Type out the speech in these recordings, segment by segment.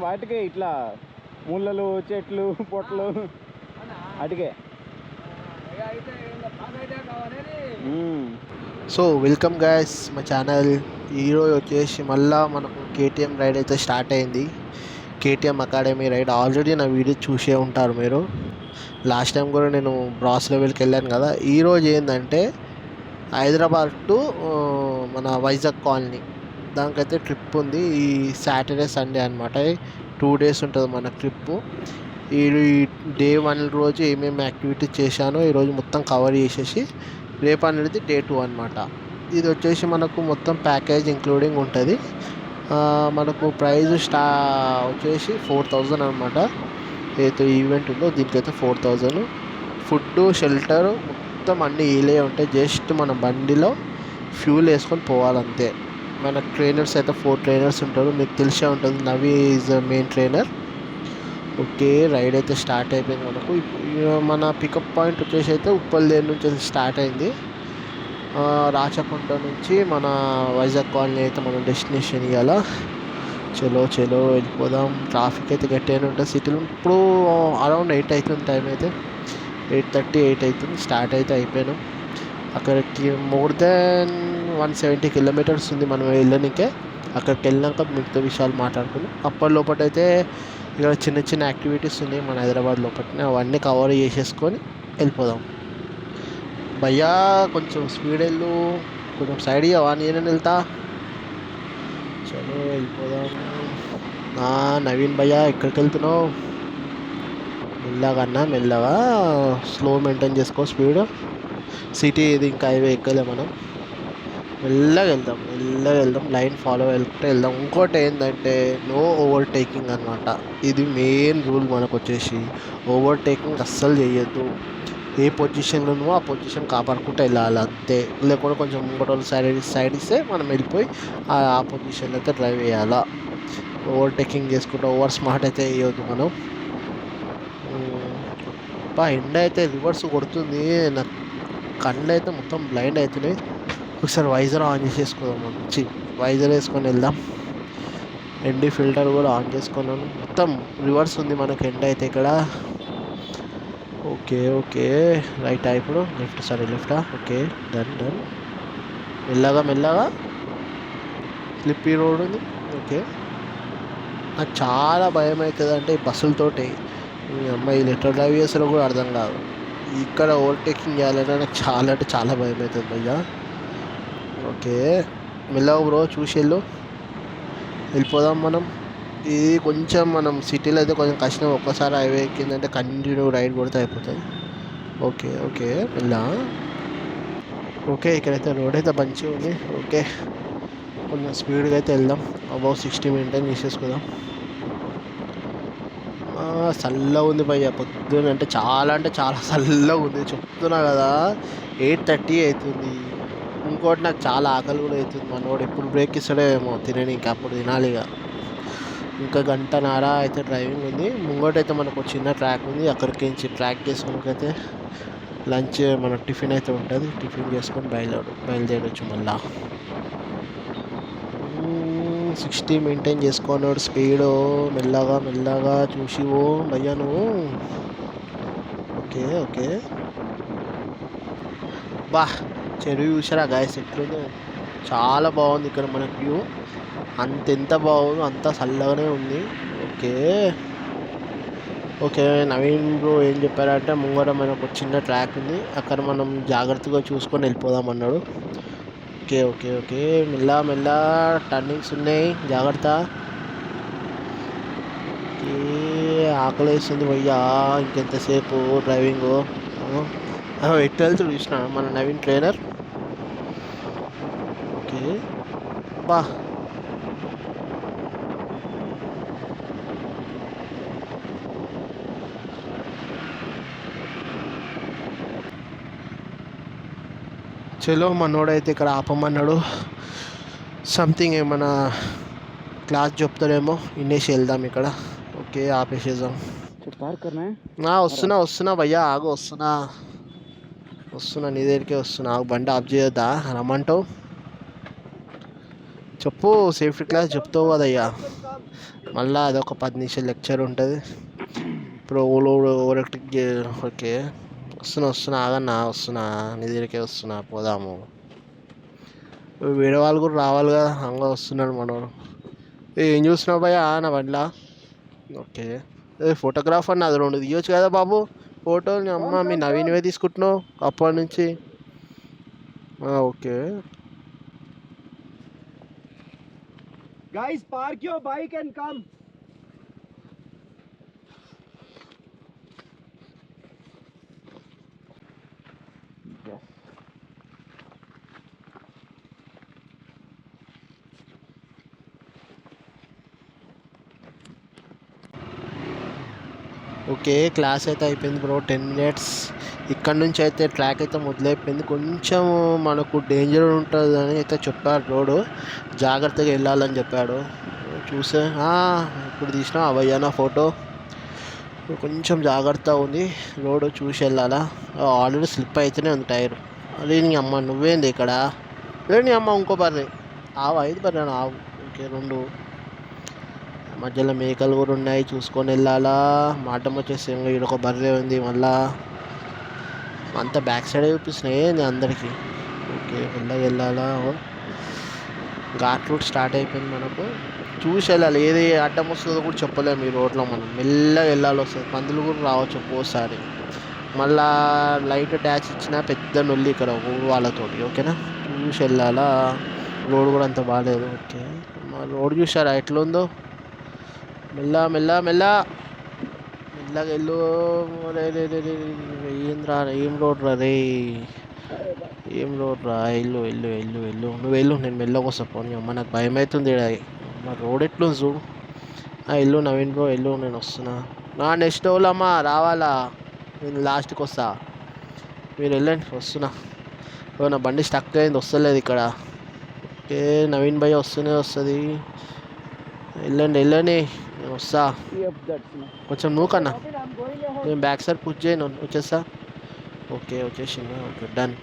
వాటికే ఇట్లా ముళ్ళలు చెట్లు పొట్లు అటుకే. సో వెల్కమ్ గైస్ మా ఛానల్. ఈరోజు వచ్చేసి మళ్ళీ మనకు కేటీఎం రైడ్ అయితే స్టార్ట్ అయింది. కేటీఎం అకాడమీ రైడ్ ఆల్రెడీ నా వీడియో చూసే ఉంటారు మీరు. లాస్ట్ టైం కూడా నేను బ్రాస్ లెవెల్కి వెళ్ళాను కదా. ఈరోజు ఏంటంటే హైదరాబాద్ టు మన వైజాగ్ కాలనీ దానికైతే ట్రిప్ ఉంది. ఈ సాటర్డే సండే అనమాట, 2 days ఉంటుంది మన ట్రిప్పు. ఈ డే 1 రోజు ఏమేమి యాక్టివిటీస్ చేశానో ఈరోజు మొత్తం కవర్ చేసేసి రేపు అనేది డే 2 అనమాట. ఇది వచ్చేసి మనకు మొత్తం ప్యాకేజ్ ఇంక్లూడింగ్ ఉంటుంది. మనకు ప్రైజ్ వచ్చేసి 4000 అనమాట. ఏదైతే ఈవెంట్ ఉందో దీనికైతే 4000. ఫుడ్ షెల్టర్ మొత్తం అన్నీ వీలే ఉంటాయి. జస్ట్ మన బండిలో ఫ్యూల్ వేసుకొని పోవాలంతే. మన ట్రైనర్స్ అయితే 4 trainers ఉంటారు, మీకు తెలిసే ఉంటుంది. Navi is main trainer. Okay, ride అయితే స్టార్ట్ అయిపోయింది మనకు. మన పికప్ పాయింట్ వచ్చేసి అయితే ఉప్పల్దేరు నుంచి స్టార్ట్ అయింది. రాచకొండ నుంచి మన వైజాగ్ కాలనీ అయితే మన డెస్టినేషన్ ఇవ్వాల. చలో చలో వెళ్ళిపోదాం. ట్రాఫిక్ అయితే గట్టిగానే ఉంటుంది సిటీలో. ఇప్పుడు అరౌండ్ 8 అవుతుంది, టైం అయితే 8:30 8 అవుతుంది. స్టార్ట్ అయితే అయిపోయాను. అక్కడికి మోర్ దెన్ 170 kilometers ఉంది మనం వెళ్ళడానికే. అక్కడికి వెళ్ళినాక మిగతా విషయాలు మాట్లాడుకున్నాం. అప్పటి లోపలైతే ఇక్కడ చిన్న చిన్న యాక్టివిటీస్ ఉన్నాయి మన హైదరాబాద్ లోపలనే, అవన్నీ కవర్ చేసేసుకొని వెళ్ళిపోదాం. భయ్యా కొంచెం స్పీడ్ వెళ్ళు, కొంచెం సైడ్ ఇవ్వవా, నేనే వెళ్తా. చలో వెళ్ళిపోదాం. నవీన్ భయ్యా ఎక్కడికి వెళ్తున్నావు? మెల్లగా అన్నా, మెల్లగా, స్లో మెయింటైన్ చేసుకో స్పీడ్. సిటీ ఇది ఇంకా హైవే ఎక్కలే మనం. మెల్లగా వెళ్దాం, మెల్లగా వెళ్దాం, లైన్ ఫాలో వెళ్తే వెళ్దాం. ఇంకోటి ఏంటంటే నో ఓవర్టేకింగ్ అనమాట. ఇది మెయిన్ రూల్ మనకు వచ్చేసి. ఓవర్టేకింగ్ అస్సలు చేయొద్దు. ఏ పొజిషన్లో నువ్వు ఆ పొజిషన్ కాపాడుకుంటూ వెళ్ళాలి అంతే. లేకుండా కొంచెం ముంగటోళ్ళు సైడ్ ఇస్తే మనం వెళ్ళిపోయి ఆ పొజిషన్లో అయితే డ్రైవ్ చేయాలా. ఓవర్టేకింగ్ చేసుకుంటూ ఓవర్ స్మార్ట్ అయితే వేయొద్దు మనం. ఎండ అయితే రివర్స్ కొడుతుంది, నాకు కళ్ళు అయితే మొత్తం బ్లైండ్ అవుతున్నాయి. ఒకసారి వైజర్ ఆన్ చేసేసుకుందాం. మంచి వైజర్ వేసుకొని వెళ్దాం. ఎండి ఫిల్టర్ కూడా ఆన్ చేసుకున్నాను. మొత్తం రివర్స్ ఉంది మనకు ఎండ అయితే ఇక్కడ. ఓకే ఓకే, రైట్ ఇప్పుడు లెఫ్ట్, సరే లెఫ్టా. Okay, done done. మెల్లగా మెల్లగా, స్లిప్పీ రోడ్ ఉంది. ఓకే, నాకు చాలా భయం అవుతుంది అంటే ఈ బస్సులతోటి. మీ అమ్మాయి లెటర్ డ్రైవ్ చేస్తారో కూడా అర్థం కాదు. ఇక్కడ ఓవర్టేకింగ్ చేయాలంటే నాకు చాలా అంటే చాలా భయం అవుతుంది భయ్యా. ఓకే, మెల్లగా బ్రో, చూసి వెళ్ళిపోదాం మనం. ఇది కొంచెం మనం సిటీలో అయితే కొంచెం కష్టం. ఒక్కసారి హైవే ఎక్కిందంటే కంటిన్యూ రైడ్ కొడితే అయిపోతుంది. ఓకే ఓకే, మెల్ల. ఓకే, ఇక్కడైతే రోడ్ అయితే మంచిగా ఉంది. ఓకే, కొంచెం స్పీడ్గా అయితే వెళ్దాం. అబౌవ్ 60 మెయింటైన్ చేసేసుకుందాం. చల్లగా ఉంది భయ్య, పొద్దున అంటే చాలా చల్లగా ఉంది. చెప్తున్నా కదా, 8:30 అవుతుంది. ఇంకోటి నాకు చాలా ఆకలి కూడా అవుతుంది. మనోడు ఎప్పుడు బ్రేక్ ఇస్తాడో ఏమో తిననీకి, అప్పుడు తినాలి. ఇంకా 1.5 అయితే డ్రైవింగ్ ఉంది. ముంగోటైతే మనకు చిన్న ట్రాక్ ఉంది, అక్కడికి నుంచి ట్రాక్ చేసుకునికైతే లంచ్ మన టిఫిన్ అయితే ఉంటుంది. టిఫిన్ చేసుకొని బయలుదేరవచ్చు మళ్ళా. 60 మెయింటైన్ చేసుకున్నాడు స్పీడు. మెల్లగా మెల్లగా చూసి ఓ భయ్యా నువ్వు. ఓకే ఓకే, చెరువు చూసారా గాయస్ ఎట్లుందో, చాలా బాగుంది ఇక్కడ మనకు వ్యూ. ఎంత బాగుందో అంత చల్లగానే ఉంది. ఓకే ఓకే, నవీన్ బ్రో ఏం చెప్పారంటే ముంగట మనకు చిన్న ట్రాక్ ఉంది, అక్కడ మనం జాగ్రత్తగా చూసుకొని వెళ్ళిపోదాం అన్నాడు. ఓకే ఓకే ఓకే, మెల్ల మెల్ల టర్నింగ్స్ ఉన్నాయి, జాగ్రత్త. ఆకలి వేస్తుంది భయ్యా, ఇంకెంతసేపు డ్రైవింగు. ఎట్టు వెళ్తూ చూసిన మన నవీన్ ట్రైనర్. ఓకే చలో, మనోడైతే ఇక్కడ ఆపమన్నాడు. సంథింగ్ ఏమన్నా క్లాస్ చెప్తాడేమో, ఇన్నేసి వెళ్దాం ఇక్కడ. ఓకే, ఆపేసేద్దాం. వస్తున్నా భయ్యా, ఆగు, వస్తున్నా నీ దగ్గరికే వస్తున్నా. బండి ఆఫ్ చేయొద్దా, రమ్మంటావు? చెప్పు, సేఫ్టీ క్లాస్ చెప్తావు కదయ్యా. మళ్ళీ అదొక 10 నిమిషాలు లెక్చర్ ఉంటుంది. ఇప్పుడు ఓవర్టేక్ ఓకే వస్తున్నా ఆగన్నా వస్తున్నా నీ దగ్గరికే వస్తున్నా పోదాము. వేరే వాళ్ళు కూడా రావాలి కదా, హంగా వస్తున్నాడు మనోడు. ఏం చూస్తున్నావు భయ్య నా బండిలా? ఓకే ఫోటోగ్రాఫర్ నాది 2 తీయొచ్చు కదా బాబు ఫోటోలు. అమ్మ మీ నవీన్వే తీసుకుంటున్నావు అప్పటి నుంచి. Okay Guys, park your bike and come. Yes. Okay class అయితే అయిపోయింది బ్రో. 10 మినిట్స్ ఇక్కడ నుంచి అయితే ట్రాక్ అయితే మొదలైపోయింది. కొంచెం మనకు డేంజర్ ఉంటుంది అని అయితే చెప్పాడు రోడ్డు, జాగ్రత్తగా వెళ్ళాలని చెప్పాడు. చూసే ఇప్పుడు తీసిన అవయ్యానా ఫోటో. కొంచెం జాగ్రత్త ఉంది రోడ్డు, చూసి వెళ్ళాలా. ఆల్రెడీ స్లిప్ అయితేనే ఉంది టైర్. అదే నీ అమ్మ నువ్వేంది ఇక్కడ? అదే నీ అమ్మ ఇంకో బర్రె ఆవు, 5 బర్రెను ఆవు. ఓకే 2 మధ్యలో మేకలు కూడా ఉన్నాయి, చూసుకొని వెళ్ళాలా. మాటం వచ్చేసి ఈడొక బర్రె ఉంది. మళ్ళా అంతా బ్యాక్ సైడ్ చూపిస్తున్నాయి అందరికీ. ఓకే వెళ్ళాలా. ఘాట్ రూట్ స్టార్ట్ అయిపోయింది మనకు. చూసి వెళ్ళాలి, ఏది అడ్డం వస్తుందో కూడా చెప్పలేము ఈ రోడ్లో. మనం మెల్లగా వెళ్ళాలి వస్తుంది, పందులు కూడా రావచ్చు ఒక్కోసారి. మళ్ళా లైట్ డాష్ ఇచ్చిన పెద్ద నొల్లి ఇక్కడ వాళ్ళతోటి. ఓకేనా చూసి వెళ్ళాలా. రోడ్ కూడా అంత బాగాలేదు. ఓకే రోడ్ చూసారా ఎట్లుందో? మెల్లగా వెళ్ళు. ఏంద్రా ఏం రోడ్ రా రే, ఏం రోడ్ రా? వెళ్ళు నువ్వు వెళ్ళు, నేను మెల్లగా వస్తా. పోనీ అమ్మ నాకు భయం అవుతుంది. మా రోడ్ ఎట్లుంది చూడు. వెళ్ళు నవీన్ బ్రో వెళ్ళు, నేను వస్తున్నా. నెక్స్ట్ అమ్మా రావాలా, నేను లాస్ట్కి వస్తా. మీరు వెళ్ళండి వస్తున్నా. నా బండి స్టక్ అయింది వస్తలేదు ఇక్కడ. ఓకే నవీన్ భయ్య వస్తుంది. వెళ్ళండి నేను వస్తా. కొంచెం నువ్వు కన్నా నేను బ్యాక్ సైడ్ పుష్ చేయను, వచ్చేస్తా. ఓకే వచ్చేసింది. Okay done.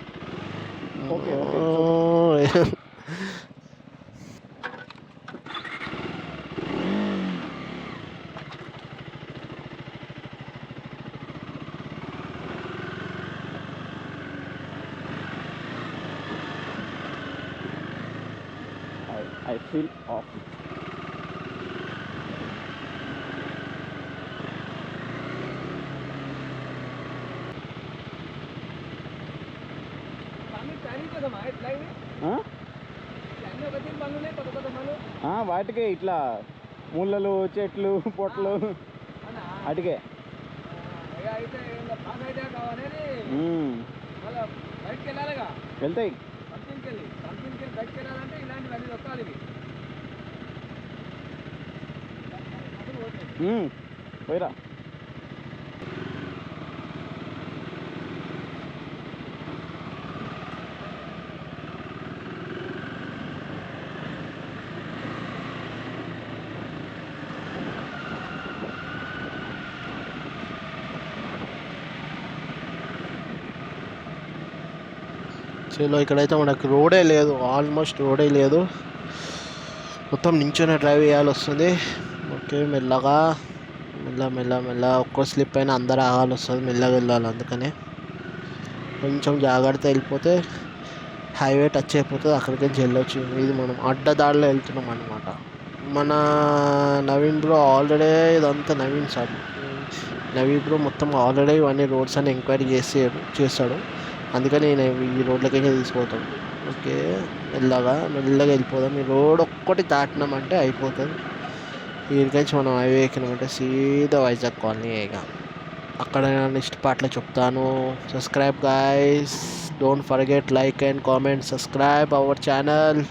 I feel off. వాటికే ఇట్లా ముళ్ళలు చెట్లు పొట్లు అటుకే వెళ్తాయి. పోయిరా. చలో ఇక్కడైతే మనకు రోడే లేదు, ఆల్మోస్ట్ రోడే లేదు. మొత్తం నించొని డ్రైవ్ చేయాలి వస్తుంది. ఓకే మెల్లగా ఒక్కో స్లిప్ అయినా అందరూ ఆగాలి వస్తుంది, మెల్లగా వెళ్ళాలి. అందుకనే కొంచెం జాగ్రత్త వెళ్ళిపోతే హైవే టచ్ అయిపోతుంది, అక్కడికి నుంచి వెళ్ళొచ్చు. ఇది మనం అడ్డదారిలో వెళ్తున్నాం అనమాట. మన నవీన్ బ్రో ఆల్రెడీ ఇదంతా నవీన్ బ్రో మొత్తం ఆల్రెడీ ఇవన్నీ రోడ్స్ అని ఎంక్వైరీ చేస్తాడు. అందుకని నేను ఈ రోడ్లకి తీసుకుపోతాను. ఓకే మెల్లగా వెళ్ళిపోదాం. ఈ రోడ్ ఒక్కటి దాటినామంటే అయిపోతుంది. వీరికించి మనం హైవే ఎక్కినామంటే సీదా వైజాగ్ కాలనీ. ఇక అక్కడ నెక్స్ట్ పార్ట్లో చెప్తాను. Subscribe guys, don't forget like and comment, subscribe our channel.